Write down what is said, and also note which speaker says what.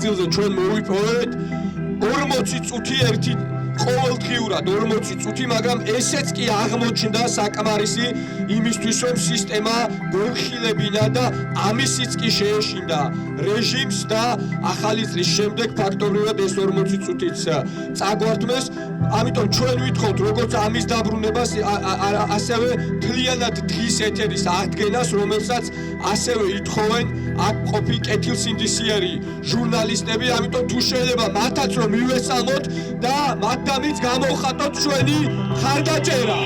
Speaker 1: ნაწილზე ჩვენ მოვიპოვეთ 40 წუთი ერთი ყოველდღიურად 40 წუთი, მაგრამ ესეც კი აღმოჩნდა საკმარისი იმისთვის, რომ სისტემა გვეხილებინა და ამისიც კი შეეშინდა რეჟიმს და ახალი წლის შემდეგ ფაქტობრივად ეს 40 წუთიც წაგვართმეს. ამიტომ ჩვენ ვითხოვთ როგორც ამის დაბრუნებას, ასევე მთლიანად დღის ეთერის აღდგენას, რომელსაც ასევე ითხოვენ აქ ყოფილი კეთილსინდისიერი ჟურნალისტები, ამიტომ თუ შეიძლება მათაც რომ მივესალმოთ და მათ დამიც გამოვხატოთ ჩვენი ხარდაჭერა.